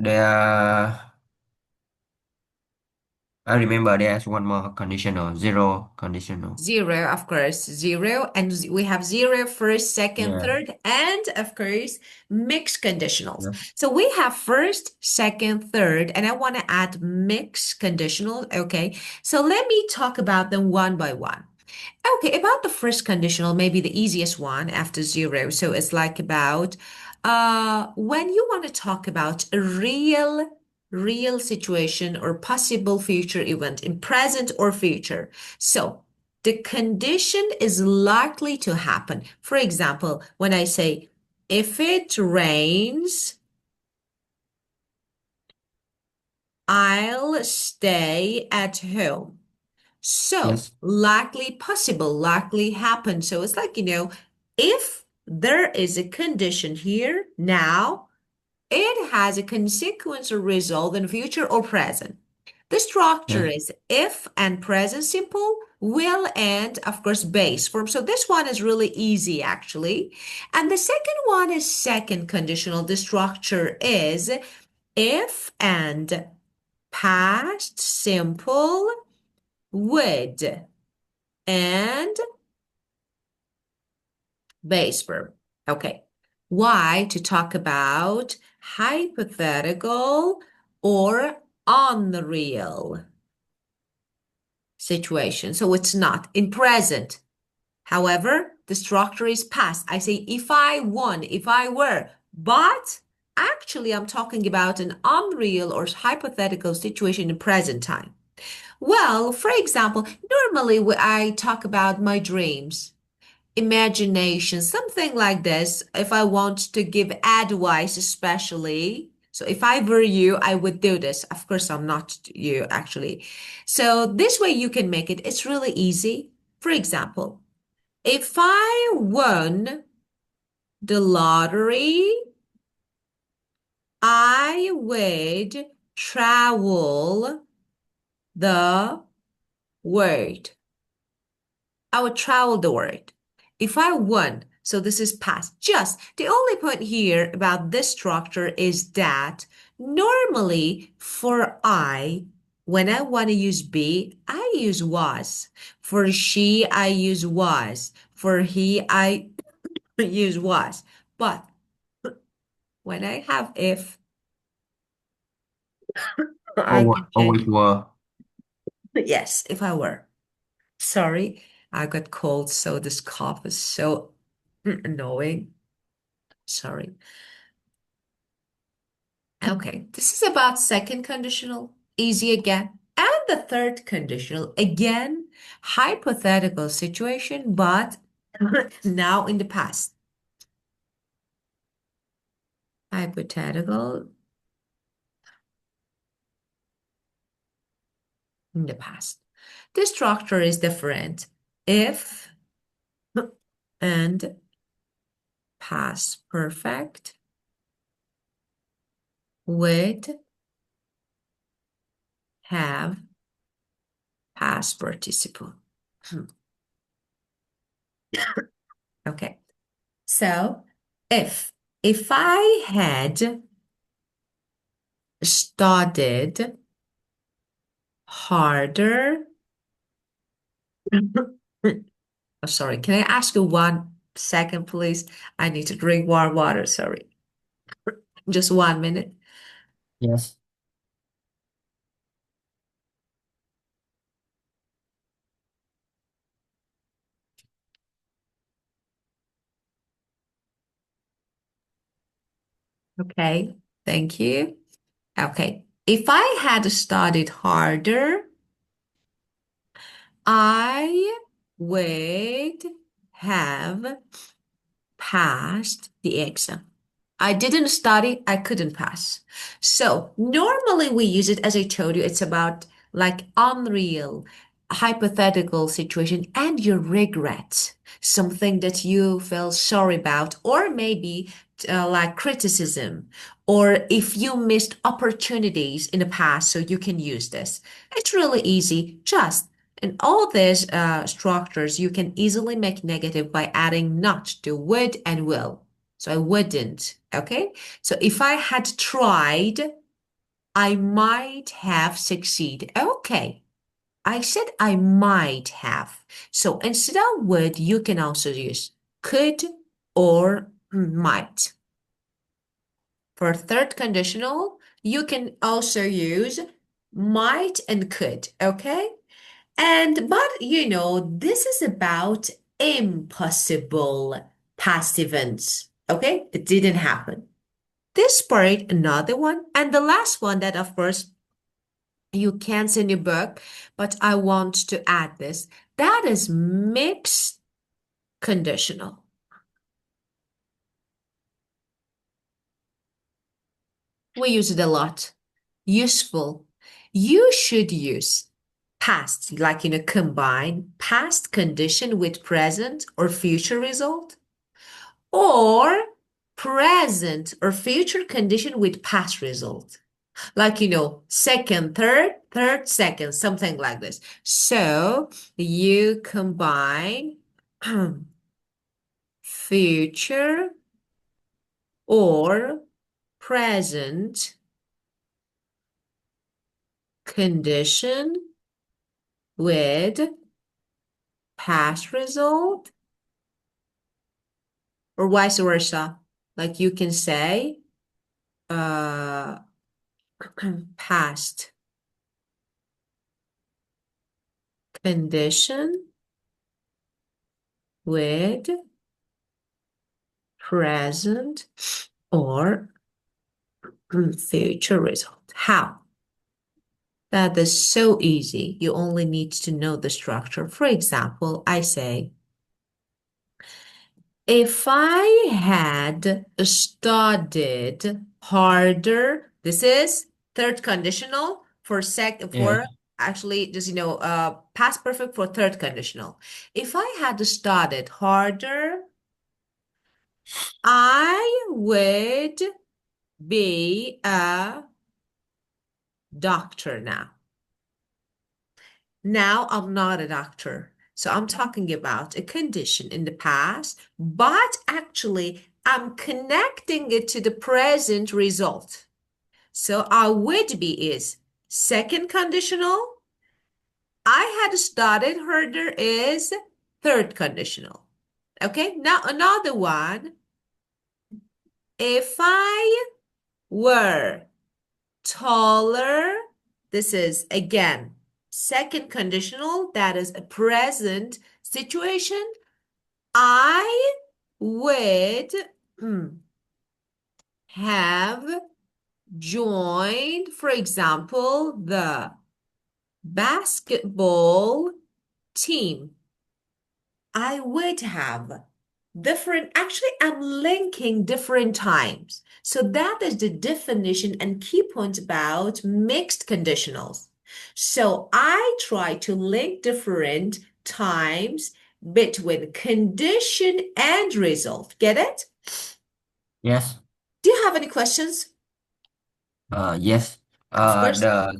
There, I remember there's one more conditional, zero conditional. Zero, of course, zero. And we have zero, first, second, Yeah, third, and of course, mixed conditionals. yeah, So we have first, second, third, and I want to add mixed conditional. Okay. So let me talk about them one by one. Okay, about the first conditional, maybe the easiest one after zero. So it's like about when you want to talk about a real situation or possible future event in present or future. So the condition is likely to happen. For example, when I say, if it rains, I'll stay at home. So yes, likely possible, likely happen. So it's like, if there is a condition here now, it has a consequence or result in future or present. The structure yes, is if and present simple, will and of course base form. So this one is really easy actually. And the second one is second conditional. The structure is if and past simple would and base verb. Okay. Why? To talk about hypothetical or unreal situation. So it's not in present. However, the structure is past. I say if I won, if I were, but actually I'm talking about an unreal or hypothetical situation in present time. Well, for example, normally I talk about my dreams, imagination, something like this. If I want to give advice, especially. So if I were you, I would do this. Of course, I'm not you, actually. So this way you can make it. It's really easy. For example, if I won the lottery, I would travel the world. I would travel the world. If I won, so this is past. Just the only point here about this structure is that normally for I, when I want to use be, I use was. For she, I use was. For he, I use was. But when I have if, I always, can change. always were. Yes, if I were. Sorry, I got cold, so this cough is so annoying. Sorry. Okay, this is about second conditional, easy again. And the third conditional, again, hypothetical situation, but now in the past. Hypothetical in the past. The structure is different. If and past perfect would have past participle. Okay. So if I had studied harder, oh, sorry, can I ask you 1 second, please? I need to drink warm water. Sorry. Just 1 minute. Yes. Okay. Thank you. Okay. If I had studied harder, I would have passed the exam. I didn't study, I couldn't pass. So normally we use it, as I told you, it's about like unreal, hypothetical situation and your regret, something that you feel sorry about, or maybe like criticism, or if you missed opportunities in the past, so you can use this. It's really easy. Just in all these structures, you can easily make negative by adding not to would and will. So I wouldn't. Okay. So if I had tried, I might have succeeded. Okay. I said I might have. So instead of would, you can also use could or might. For third conditional, you can also use might and could, okay? But this is about impossible past events, okay? It didn't happen. This part, another one, and the last one that, of course, you can't see in your book, but I want to add this. That is mixed conditional. We use it a lot. Useful. You should use past, like combine past condition with present or future result, or present or future condition with past result. Like, second, third, third, second, something like this. So you combine future or present condition with past result or vice versa. Like you can say uh, past condition with present or future result. How? That is so easy. You only need to know the structure. For example, I say, if I had studied harder, this is third conditional for Yes. actually just past perfect for third conditional. If I had studied harder, I would be a doctor now. Now I'm not a doctor. So I'm talking about a condition in the past, but actually I'm connecting it to the present result. So I would be is second conditional. I had studied harder is third conditional. Okay, now another one. If I were taller, this is again second conditional, that is a present situation. I would have joined, for example, the basketball team. I would have different, actually, I'm linking different times. So that is the definition and key point about mixed conditionals. So I try to link different times between condition and result. Get it? Yes. Do you have any questions? Yes. Of course. The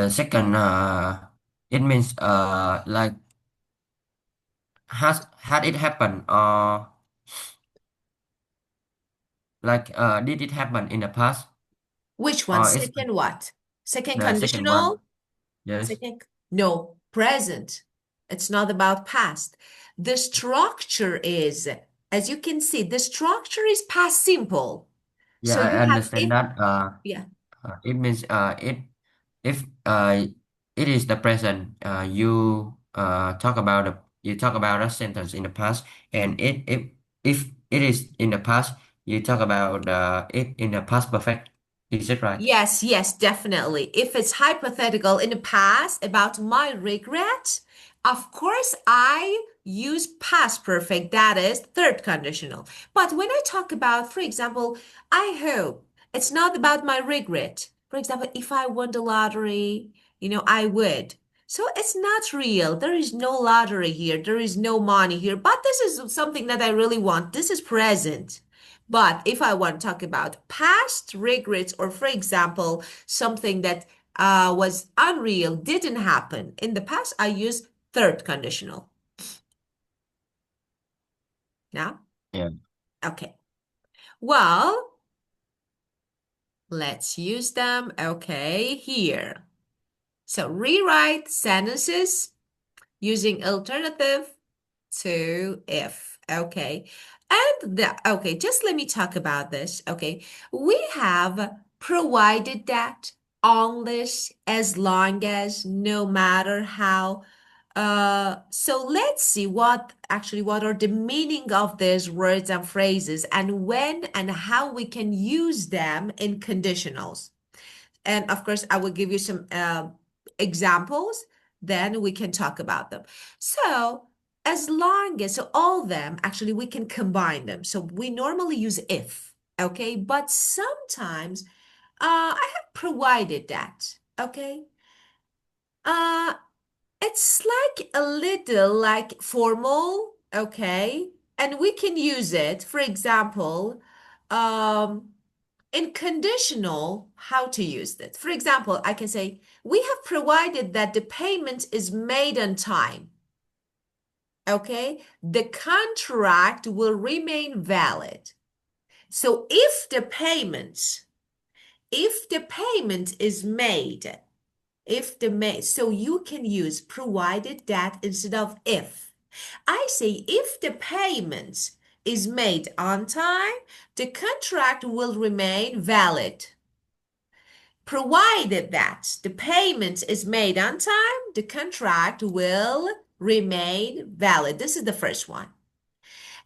second it means like had it happened or like did it happen in the past Which one? or is Second what? Second the second one? conditional? Yes. Second, no, present. It's not about past. The structure is, as you can see, the structure is past simple. Yeah, So you I have understand if, that. yeah. It means if it is the present, you talk about a sentence in the past, and if it is in the past, you talk about it in the past perfect. Is it right? Yes, yes, definitely. If it's hypothetical in the past about my regret, of course I use past perfect, that is third conditional. But when I talk about, for example, I hope it's not about my regret. For example, if I won the lottery, I would. So it's not real. There is no lottery here. There is no money here. But this is something that I really want. This is present. But if I want to talk about past regrets, or for example, something that was unreal, didn't happen in the past, I use third conditional. Now, Yeah. okay. Well, Let's use them. Okay, here. So rewrite sentences using alternative to if. Okay. Okay, just let me talk about this. Okay. We have provided that unless, as long as, no matter how. So let's see what are the meaning of these words and phrases and when and how we can use them in conditionals. And of course, I will give you some examples, then we can talk about them. So, as long as, so all them, actually, we can combine them. So, we normally use if, okay? But sometimes I have provided that, okay? Uh, it's like a little like formal, okay? And we can use it, for example, um, in conditional, how to use that. For example, I can say, we have provided that the payment is made on time. Okay, the contract will remain valid. So if the payment is made, so you can use provided that instead of if. I say if the payment is made on time, the contract will remain valid. Provided that the payment is made on time, the contract will remain valid. This is the first one.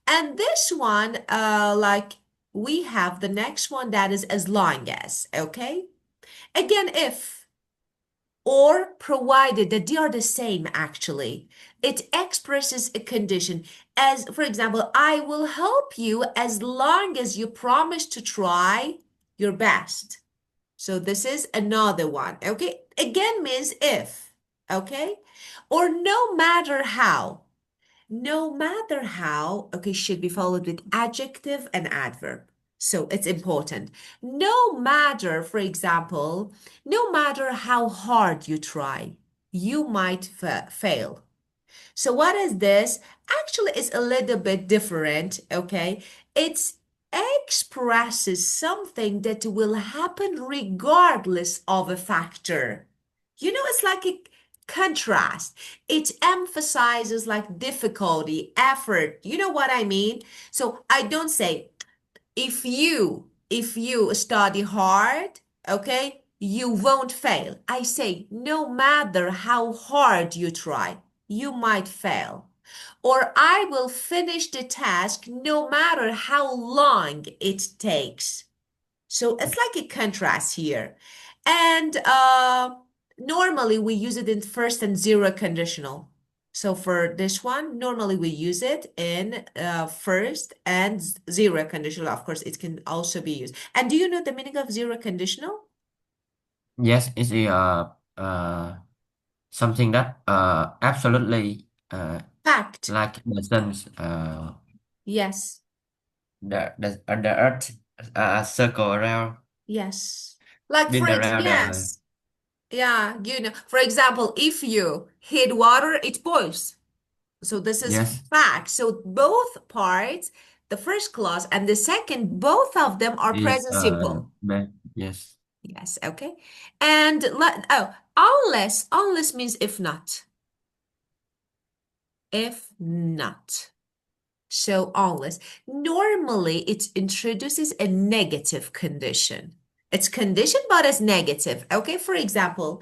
And this one, like we have the next one that is as long as, okay? Again, if or provided that they are the same actually. It expresses a condition. As, for example, I will help you as long as you promise to try your best. So this is another one, okay? Again means if, okay? Or no matter how. No matter how, okay, should be followed with adjective and adverb. So it's important. No matter, for example, no matter how hard you try, you might fail. So what is this? Actually, it's a little bit different, okay? It expresses something that will happen regardless of a factor. You know, it's like a contrast. It emphasizes like difficulty, effort. You know what I mean? So I don't say if you study hard, okay, you won't fail. I say no matter how hard you try, you might fail. Or I will finish the task no matter how long it takes. So it's like a contrast here. And normally we use it in first and zero conditional. So for this one, normally we use it in first and zero conditional. Of course, it can also be used. And do you know the meaning of zero conditional? Yes, it's something that absolutely Fact. like the sun's Yes. the earth circle around Yes. Like been around the yes. Yeah, for example, if you heat water, it boils. So this is yes fact. So both parts, the first clause and the second, both of them are is present simple. yes. Yes, okay. And unless means if not. If not. So unless. Normally it introduces a negative condition. It's condition, but it's negative. Okay, for example,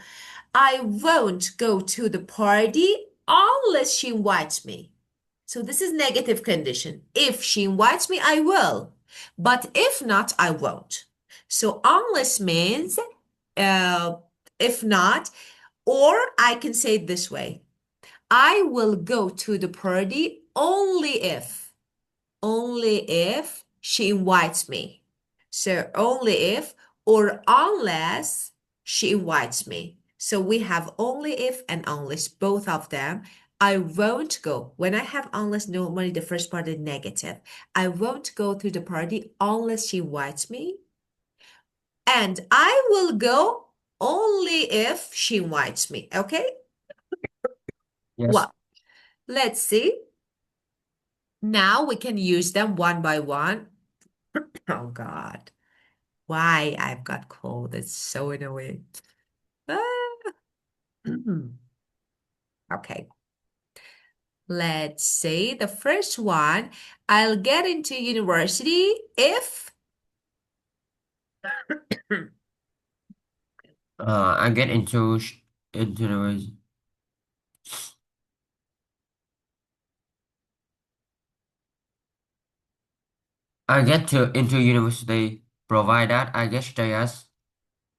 I won't go to the party unless she invites me. So this is negative condition. If she invites me, I will. But if not, I won't. So unless means uh, if not, or I can say it this way. I will go to the party only if she invites me. So only if or unless she invites me. So we have only if and unless, both of them. I won't go. When I have unless, normally the first part is negative. I won't go to the party unless she invites me. And I will go only if she invites me. Okay? Yes. Well, let's see. Now we can use them one by one. Oh God. Why I've got cold? It's so annoying. Ah. Okay, let's see. The first one, I'll get into university if I get into the I get to into university provide that I guess JS.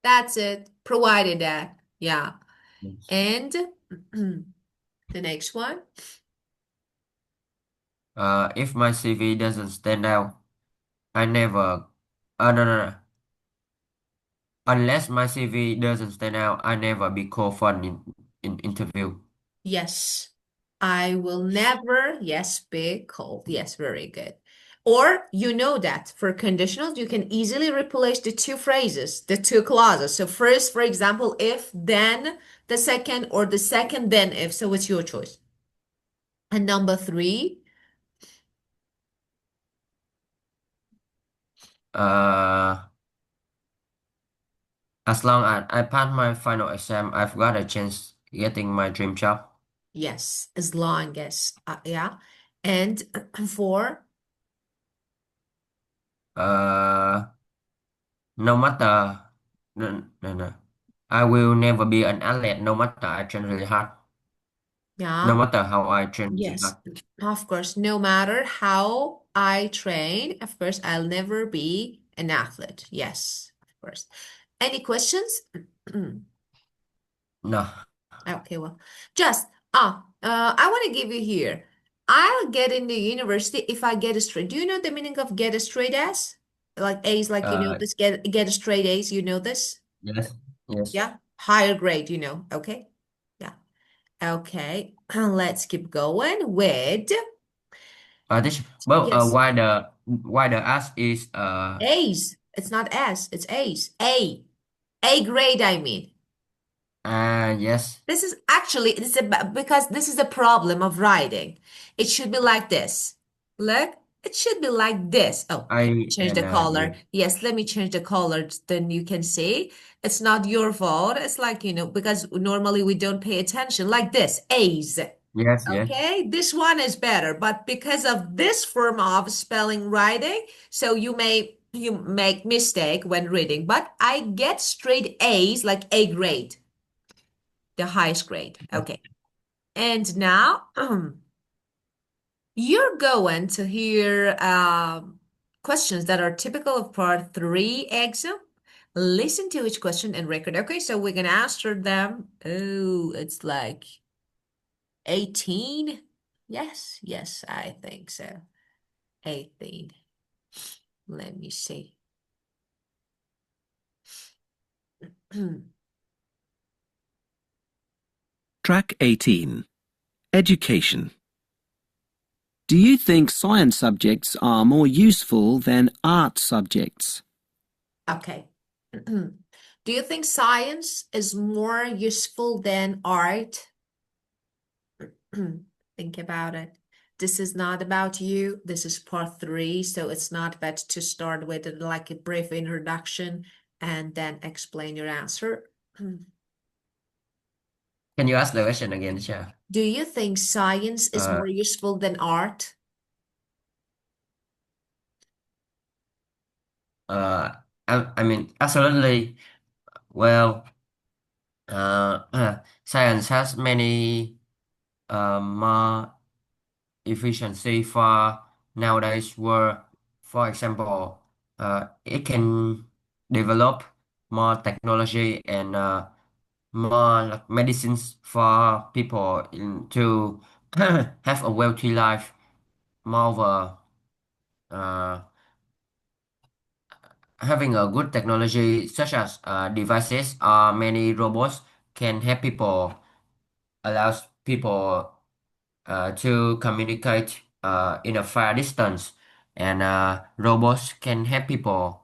that's it, provided that. Yeah. Yes. And the next one, If my CV doesn't stand out, I never. No, no, no. Unless my CV doesn't stand out, I never be called fun in interview. yes, I will never, yes, be cold. Yes, very good. Or you know that for conditionals, you can easily replace the two phrases, the two clauses. So first, for example, if, then the second, or the second, then if. So it's your choice. And number three, Uh, as long as I pass my final exam, I've got a chance getting my dream job. yes, as long as, yeah. And four, Uh, no matter, no, no, no. I will never be an athlete no matter I train really hard. No yeah. matter how I train really Yes, hard. of course. No matter how I train, of course, I'll never be an athlete. Yes, of course. Any questions? No. Okay, well, just I want to give you here. I'll get into university if I get a straight. Do you know the meaning of get a straight A's? Like A's, like you know Uh, this, get a straight A's, you know this? yes, yes. Yeah. Higher grade, you know. Okay. Yeah. Okay. Let's keep going with This, well, yes. why the ask is A's. It's not S, it's A's. A. A grade, I mean. yes. This is actually because this is the problem of writing. It should be like this. Look, it should be like this. Oh, let me I change the and color. yes. Yes, let me change the color. Then you can see it's not your fault. It's like, because normally we don't pay attention like this. A's. Yes, yes. Okay, this one is better, but because of this form of spelling writing, so you make mistake when reading, but I get straight A's like A grade, the highest grade. Okay. And now you're going to hear questions that are typical of part three exam. Listen to each question and record. Okay, so we're gonna answer them. Oh, it's like 18. Yes, yes, I think so. 18. Let me see. Track 18. Education. Do you think science subjects are more useful than art subjects? Okay. Do you think science is more useful than art? Think about it. This is not about you. This is part three, so it's not bad to start with like a brief introduction and then explain your answer. Can you ask the question again, Sha? Do you think science is Uh, more useful than art? uh, I mean, absolutely. Well, science has many more efficiency for nowadays world. For example, it can develop more technology and more like medicines for people to have a wealthy life. Moreover, uh, having a good technology such as devices or many robots can help people, allows people to communicate in a far distance, and robots can help people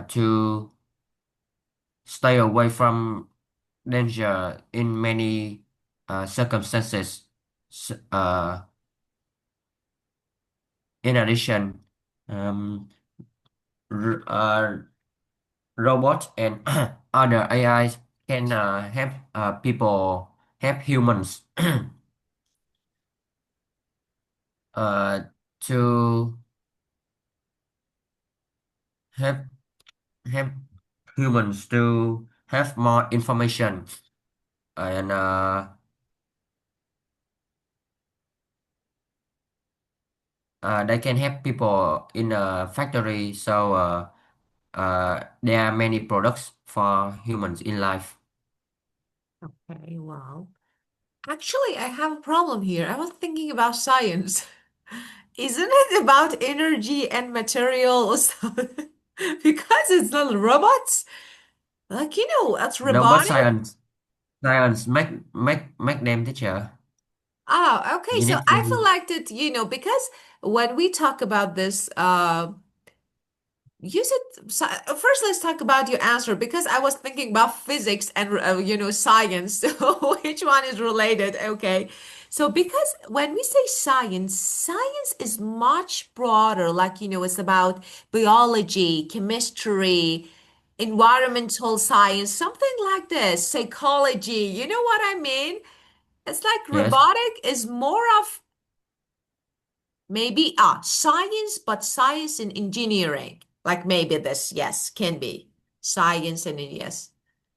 to stay away from danger in many circumstances. In addition, um, r- uh, robots and other AIs can help people, help humans uh, to help help humans to have more information and they can help people in a factory. So there are many products for humans in life. Okay, well, actually, I have a problem here. I was thinking about science. Isn't it about energy and materials? Because it's not robots. Like, it's No, but robotic. science make them teacher. Ah, okay. You So need I feel to like that, because when we talk about this, you said, first let's talk about your answer because I was thinking about physics and science. So which one is related? Okay. So because when we say science, science is much broader. Like, it's about biology, chemistry, environmental science, something like this, psychology. You know what I mean? It's like yes, robotic is more of maybe science, but science and engineering. Like maybe this, yes, can be science and yes.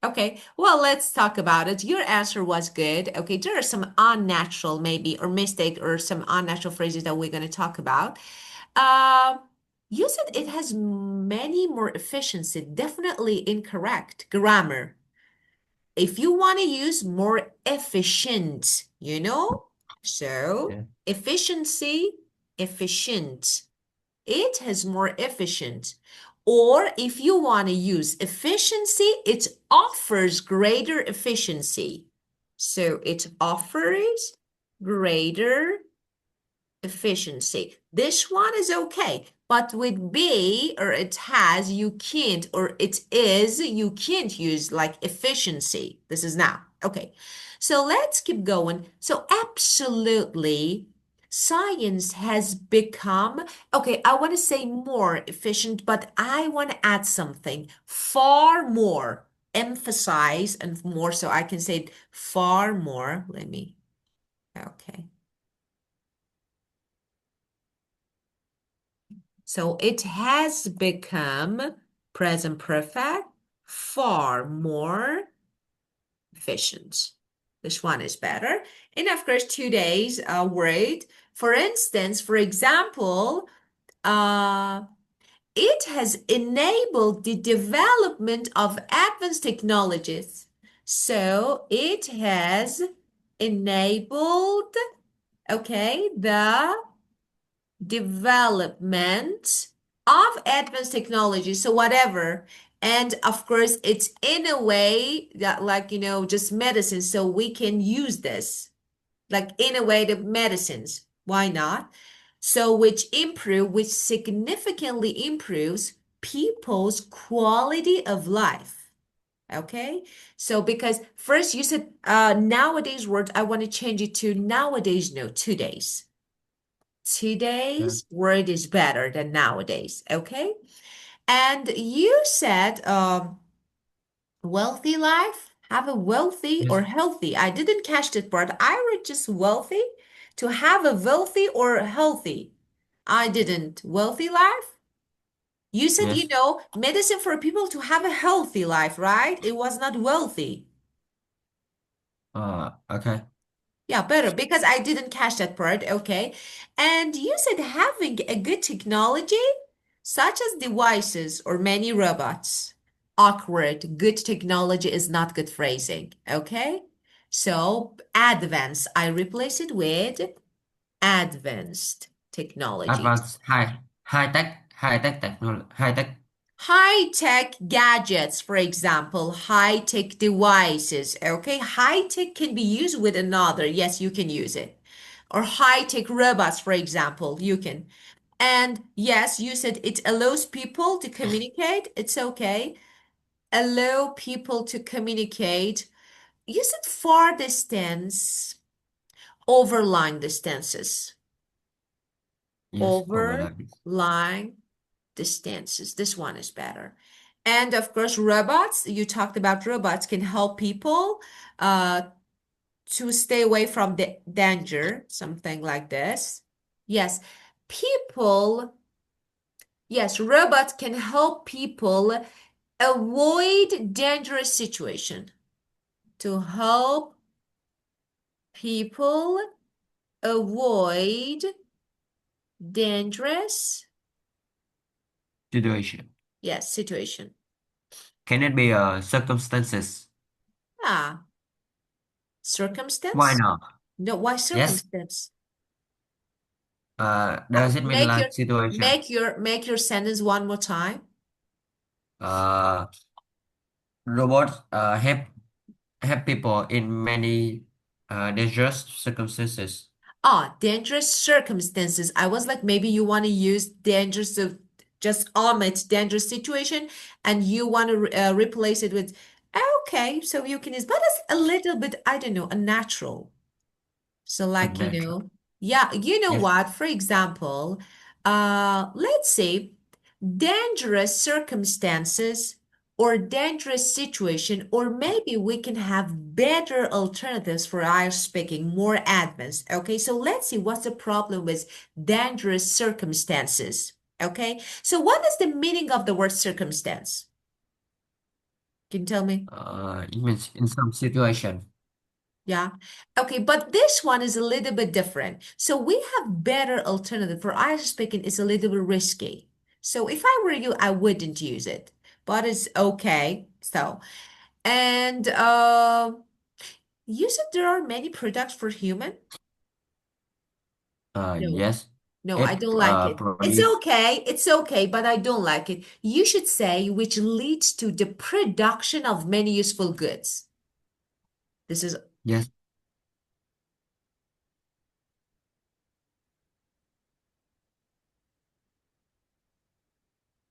Okay, well, let's talk about it. Your answer was good. Okay, there are some unnatural maybe or mistake or some unnatural phrases that we're going to talk about. Um, you said it has many more efficiency. Definitely incorrect. Grammar. If you want to use more efficient, so yeah. efficiency, efficient. It has more efficient. Or if you want to use efficiency, it offers greater efficiency. So it offers greater efficiency. This one is okay, but with be or it has, you can't, or it is, you can't use like efficiency. This is now. Okay. So let's keep going. So absolutely, science has become, okay, I want to say more efficient, but I want to add something far more, emphasize and more. So I can say far more. Okay. So it has become present perfect far more efficient. This one is better. And of course, today's word. For instance, for example, uh, it has enabled the development of advanced technologies. So it has enabled, okay, the development of advanced technology. So whatever. And of course, it's in a way that like, just medicine. So we can use this like in a way the medicines. Why not? So which significantly improves people's quality of life. Okay. So because first you said nowadays words, I want to change it to nowadays, no, today's. Yeah. Today's word is better than nowadays, okay? And you said wealthy life, have a wealthy or Yes, healthy. I didn't catch that part. I read just wealthy. To have a wealthy or healthy. I didn't. Wealthy life? You said, yes. medicine for people to have a healthy life, right? It was not wealthy. Okay. Yeah, better because I didn't catch that part. Okay. And you said having a good technology, such as devices or many robots. Awkward. Good technology is not good phrasing. Okay. So advanced, I replace it with advanced technologies. Advanced high tech technology, high tech. High-tech gadgets, for example, high-tech devices. Okay, high-tech can be used with another. Yes, you can use it. Or high-tech robots, for example, you can. And yes, you said it allows people to communicate. It's okay. Allow people to communicate. You said far distance, over long distances. Yes, over Over like this. long distances. This one is better. And of course, robots, you talked about robots can help people uh, to stay away from the danger, something like this. Yes, people, yes, robots can help people avoid dangerous situation. To help people avoid dangerous, Situation. yes, situation. Can it be circumstances? Ah, Why circumstance? not? No, why Yes. circumstance? Does it mean Make your like situation? make your sentence one more time. Uh, Robots help people in many dangerous circumstances. Ah, dangerous circumstances. I was like, maybe you want to use dangerous of just omit dangerous situation, and you want to replace it with okay, so you can use, but it's a little bit, I don't know, unnatural. So like, Unnatural. yeah, you know Yes. what? For example, let's say dangerous circumstances or dangerous situation, or maybe we can have better alternatives for our speaking, more advanced. Okay, so let's see what's the problem with dangerous circumstances. Okay, so what is the meaning of the word circumstance? Can you tell me? It means in some situation. Yeah. Okay, but this one is a little bit different. So we have better alternative for Irish speaking is a little bit risky. So if I were you, I wouldn't use it. But it's okay. So, and you said there are many products for human? No. Yes. No, I It don't like it. It's produce. okay. It's okay, but I don't like it. You should say which leads to the production of many useful goods. This is Yes.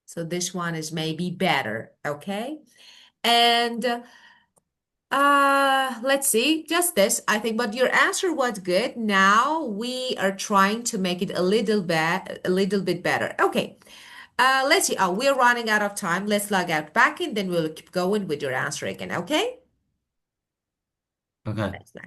so this one is maybe better, okay? And let's see, just this, I think, but your answer was good. Now we are trying to make it a little bit better. Okay. Let's see. Oh, we're running out of time. Let's log out back in, then we'll keep going with your answer again, okay? Okay. Let's log